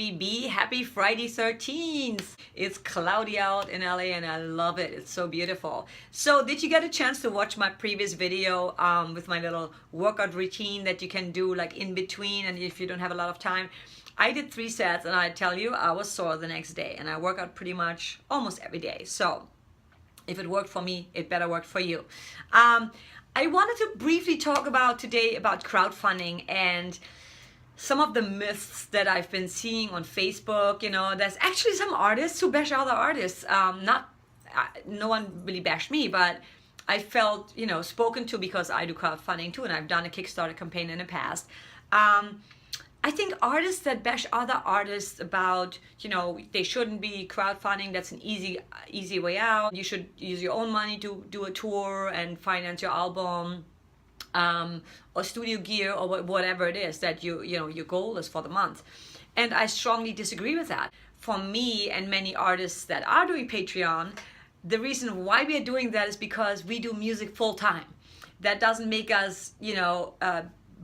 Baby B. Happy Friday 13th. It's cloudy out in LA and I love it. It's so beautiful. So did you get a chance to watch my previous video with my little workout routine that you can do like in between, and if you don't have a lot of time? I did 3 sets and I tell you I was sore the next day, and I work out pretty much almost every day. So if it worked for me, it better work for you. I wanted to briefly talk today about crowdfunding and some of the myths that I've been seeing on Facebook. You know, there's actually some artists who bash other artists. No one really bashed me, but I felt, you know, spoken to because I do crowdfunding too, and I've done a Kickstarter campaign in the past. I think artists that bash other artists about, you know, they shouldn't be crowdfunding, that's an easy way out. You should use your own money to do a tour and finance your album, or studio gear, or whatever it is that you know your goal is for the month. And I strongly disagree with that. For me and many artists that are doing Patreon, the reason why we are doing that is because we do music full time. That doesn't make us, you know,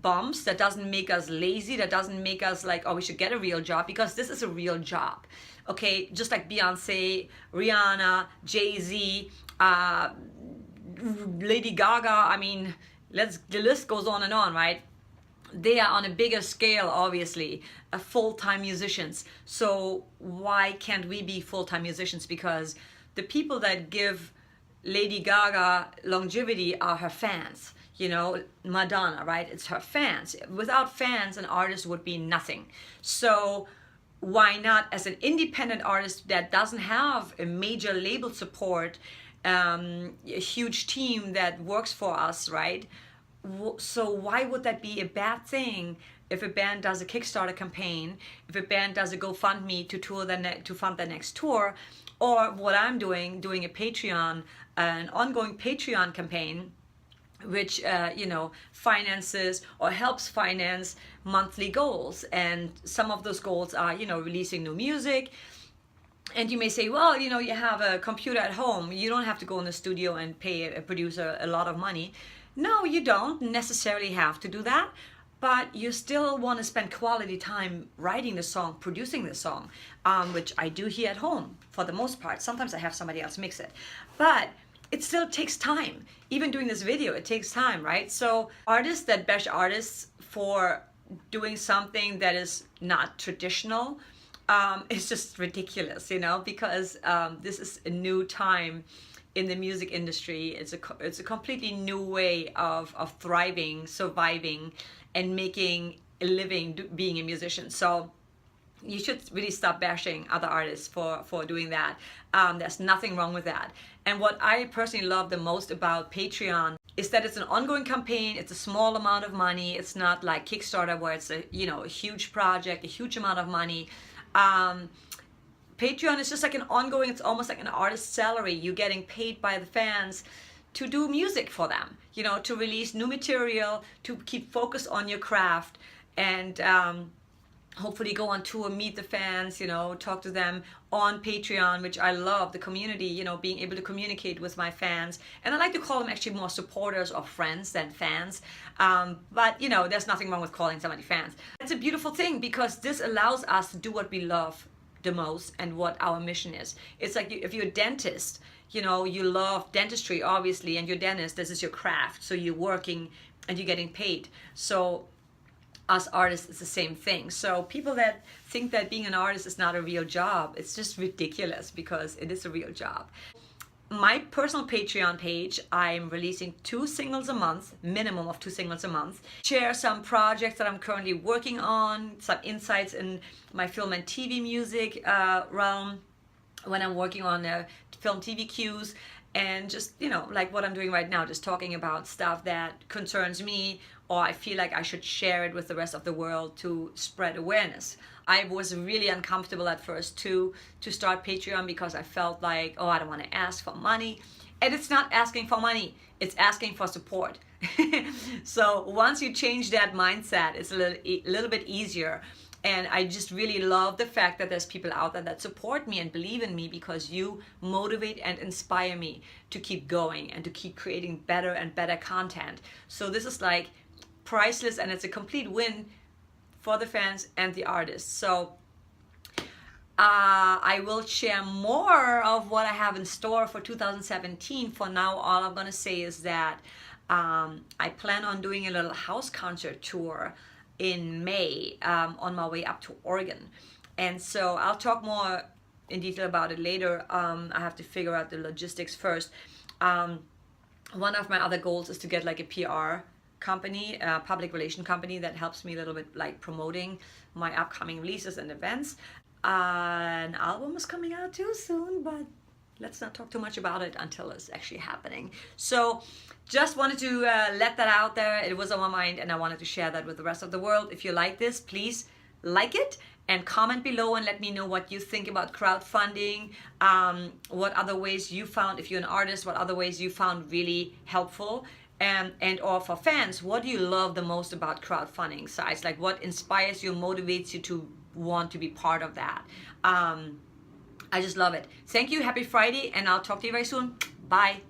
bums. That doesn't make us lazy. That doesn't make us like, oh, we should get a real job, because this is a real job. Okay, just like Beyonce, Rihanna, Jay-Z, Lady Gaga. I mean, the list goes on and on, right? They are on a bigger scale, obviously, full-time musicians. So why can't we be full-time musicians? Because the people that give Lady Gaga longevity are her fans. You know, Madonna, right? It's her fans. Without fans, an artist would be nothing. So why not, as an independent artist that doesn't have a major label support, a huge team that works for us, right? So why would that be a bad thing if a band does a Kickstarter campaign, if a band does a GoFundMe to fund the next tour, or what I'm doing a Patreon, an ongoing Patreon campaign, which you know, finances or helps finance monthly goals. And some of those goals are, you know, releasing new music. And you may say, well, you know, you have a computer at home, you don't have to go in the studio and pay a producer a lot of money. No, you don't necessarily have to do that, but you still want to spend quality time writing the song, producing the song, which I do here at home for the most part. Sometimes I have somebody else mix it, but it still takes time. Even doing this video, it takes time, right? So artists that bash artists for doing something that is not traditional, is just ridiculous, you know, because this is a new time in the music industry. It's a completely new way of thriving, surviving, and making a living being a musician. So you should really stop bashing other artists for doing that. There's nothing wrong with that. And what I personally love the most about Patreon is that it's an ongoing campaign. It's a small amount of money. It's not like Kickstarter where it's a, you know, a huge project, a huge amount of money. Patreon is just like an ongoing, it's almost like an artist's salary. You're getting paid by the fans to do music for them, you know, to release new material, to keep focused on your craft, and hopefully go on tour, meet the fans, you know, talk to them on Patreon, which I love, the community, you know, being able to communicate with my fans. And I like to call them actually more supporters or friends than fans. But, you know, there's nothing wrong with calling somebody fans. It's a beautiful thing, because this allows us to do what we love the most and what our mission is. It's like if you're a dentist, you know, you love dentistry, obviously, and you're a dentist, this is your craft. So you're working and you're getting paid. So us artists, it's the same thing. So people that think that being an artist is not a real job, it's just ridiculous, because it is a real job. My personal Patreon page, I'm releasing 2 singles a month, minimum of 2 singles a month. Share some projects that I'm currently working on, some insights in my film and TV music realm, when I'm working on film TV cues, and just, you know, like what I'm doing right now, just talking about stuff that concerns me, or I feel like I should share it with the rest of the world to spread awareness. I was really uncomfortable at first to start Patreon, because I felt like, oh, I don't want to ask for money. And it's not asking for money, it's asking for support. So once you change that mindset, it's a little bit easier. And I just really love the fact that there's people out there that support me and believe in me, because you motivate and inspire me to keep going and to keep creating better and better content. So this is like priceless, and it's a complete win for the fans and the artists. So I will share more of what I have in store for 2017. For now, all I'm going to say is that I plan on doing a little house concert tour in May on my way up to Oregon. And so I'll talk more in detail about it later. I have to figure out the logistics first. One of my other goals is to get like a PR company, a public relation company that helps me a little bit like promoting my upcoming releases and events. An album is coming out too soon, but let's not talk too much about it until it's actually happening. So just wanted to let that out there. It was on my mind and I wanted to share that with the rest of the world. If you like this, please like it and comment below and let me know what you think about crowdfunding, what other ways you found, if you're an artist, what other ways you found really helpful. And or for fans, what do you love the most about crowdfunding sites? Like what inspires you, motivates you to want to be part of that? I just love it. Thank you. Happy Friday, and I'll talk to you very soon. Bye.